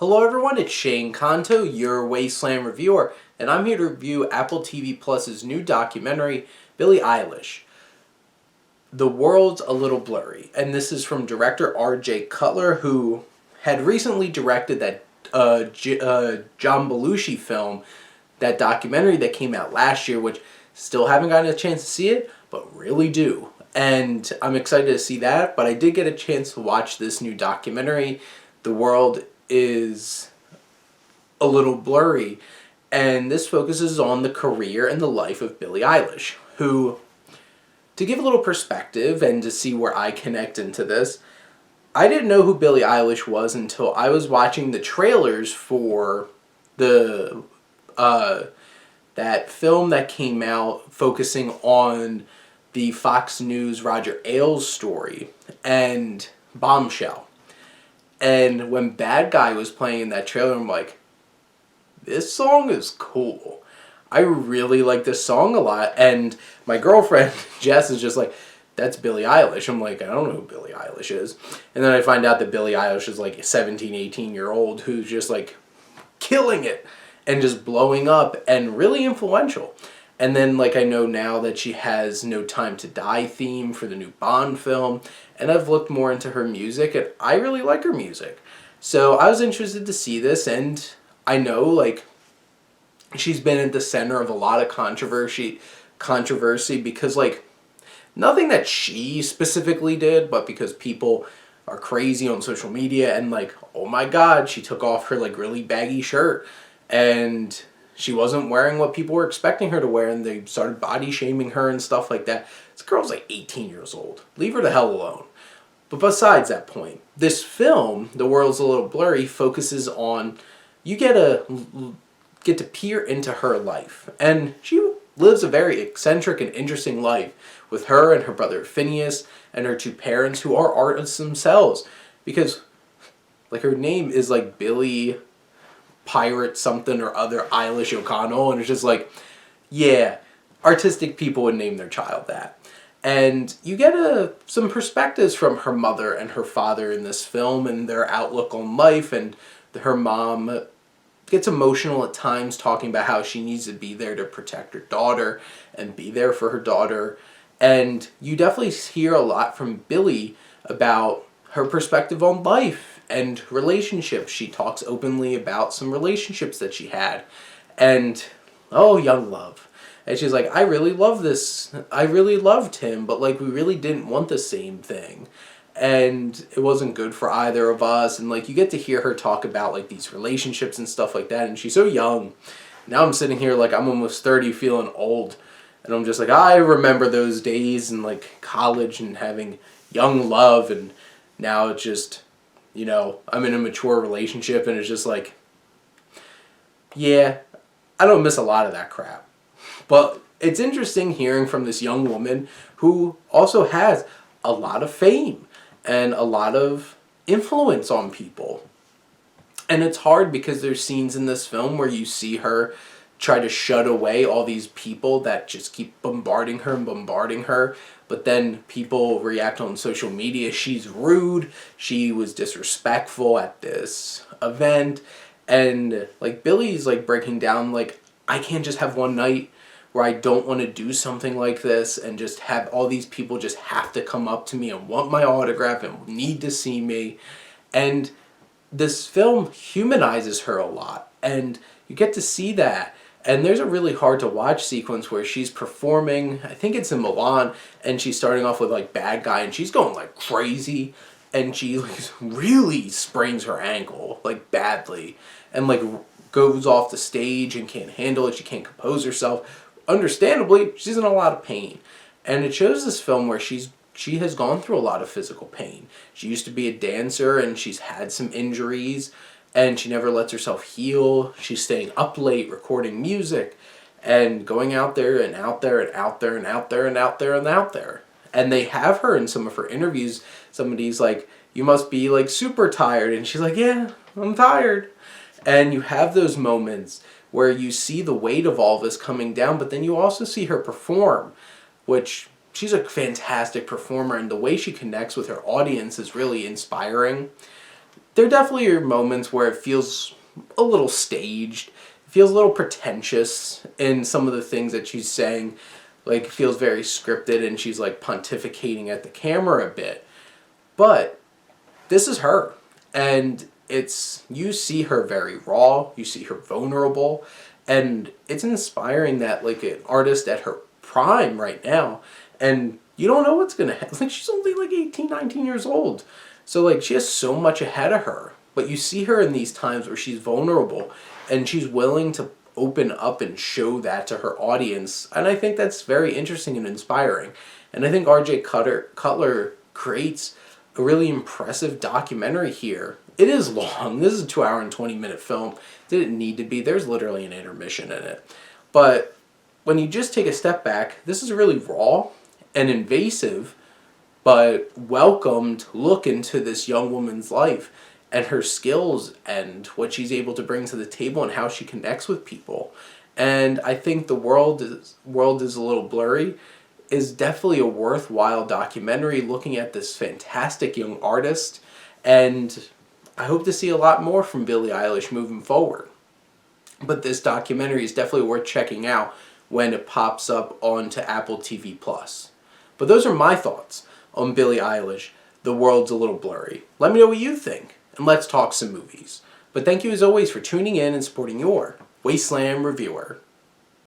Hello everyone, it's Shane Kanto, your Wasteland reviewer, and I'm here to review Apple TV Plus's new documentary, Billie Eilish. The World's a Little Blurry, and this is from director R.J. Cutler, who had recently directed that John Belushi film, that documentary that came out last year, which still haven't gotten a chance to see it, but really do. And I'm excited to see that, but I did get a chance to watch this new documentary, The World is a Little Blurry, and this focuses on the career and the life of Billie Eilish, who, to give a little perspective and to see where I connect into this, I didn't know who Billie Eilish was until I was watching the trailers for the that film that came out focusing on the Fox News Roger Ailes story and Bombshell. And when Bad Guy was playing in that trailer, I'm like, this song is cool. I really like this song a lot. And my girlfriend, Jess, is just like, that's Billie Eilish. I'm like, I don't know who Billie Eilish is. And then I find out that Billie Eilish is like a 17, 18-year-old who's just like killing it and just blowing up and really influential. And then, like, I know now that she has No Time to Die theme for the new Bond film, and I've looked more into her music, and I really like her music. So I was interested to see this, and I know, like, she's been at the center of a lot of controversy because, like, nothing that she specifically did, but because people are crazy on social media and, like, oh my god, she took off her, like, really baggy shirt, and she wasn't wearing what people were expecting her to wear, and they started body shaming her and stuff like that. This girl's like 18 years old. Leave her the hell alone. But besides that point, this film, The World's a Little Blurry, focuses on, you get to peer into her life. And she lives a very eccentric and interesting life with her and her brother Phineas and her two parents who are artists themselves. Because, like, her name is like Billie Pirate something or other Eilish O'Connell, and it's just like, yeah, artistic people would name their child that. And you get some perspectives from her mother and her father in this film and their outlook on life, and her mom gets emotional at times talking about how she needs to be there to protect her daughter and be there for her daughter. And you definitely hear a lot from Billie about her perspective on life and relationships. She talks openly about some relationships that she had. And, oh, young love. And she's like, I really love this. I really loved him, but, like, we really didn't want the same thing. And it wasn't good for either of us. And, like, you get to hear her talk about, like, these relationships and stuff like that. And she's so young. Now I'm sitting here, like, I'm almost 30 feeling old. And I'm just like, I remember those days in, like, college and having young love. And now it's just, you know, I'm in a mature relationship, and it's just like, yeah, I don't miss a lot of that crap. But it's interesting hearing from this young woman who also has a lot of fame and a lot of influence on people. And it's hard because there's scenes in this film where you see her try to shut away all these people that just keep bombarding her, but then people react on social media. She's rude, she was disrespectful at this event, and, like, Billie's, like, breaking down, like, I can't just have one night where I don't want to do something like this and just have all these people just have to come up to me and want my autograph and need to see me. And this film humanizes her a lot, and you get to see that. And there's a really hard to watch sequence where she's performing, I think it's in Milan, and she's starting off with, like, Bad Guy, and she's going, like, crazy, and she, like, really sprains her ankle, like, badly, and, like, goes off the stage and can't handle it. She can't compose herself. Understandably, she's in a lot of pain. And it shows this film where she has gone through a lot of physical pain. She used to be a dancer, and she's had some injuries, and she never lets herself heal. She's staying up late recording music and going out there and out there and out there and out there and out there and out there. And they have her in some of her interviews. Somebody's like, you must be, like, super tired. And she's like, yeah, I'm tired. And you have those moments where you see the weight of all this coming down, but then you also see her perform, which she's a fantastic performer, and the way she connects with her audience is really inspiring. there definitely are moments where it feels a little staged. It feels a little pretentious in some of the things that she's saying. Like, it feels very scripted and she's like pontificating at the camera a bit. But this is her. And you see her very raw, you see her vulnerable, and it's inspiring that, like, an artist at her prime right now, and you don't know what's gonna happen. Like, she's only like 18, 19 years old. So, like, she has so much ahead of her. But you see her in these times where she's vulnerable and she's willing to open up and show that to her audience. And I think that's very interesting and inspiring. And I think Cutler creates a really impressive documentary here. It is long. This is a 2 hour and 20-minute film. Didn't need to be. There's literally an intermission in it. But when you just take a step back, this is really raw and invasive, but welcomed look into this young woman's life and her skills and what she's able to bring to the table and how she connects with people. And I think the world is a little blurry is definitely a worthwhile documentary looking at this fantastic young artist, and I hope to see a lot more from Billie Eilish moving forward. But this documentary is definitely worth checking out when it pops up onto Apple TV+. But those are my thoughts on Billie Eilish, The World's a Little Blurry. Let me know what you think, and let's talk some movies. But thank you as always for tuning in and supporting your Wasteland reviewer.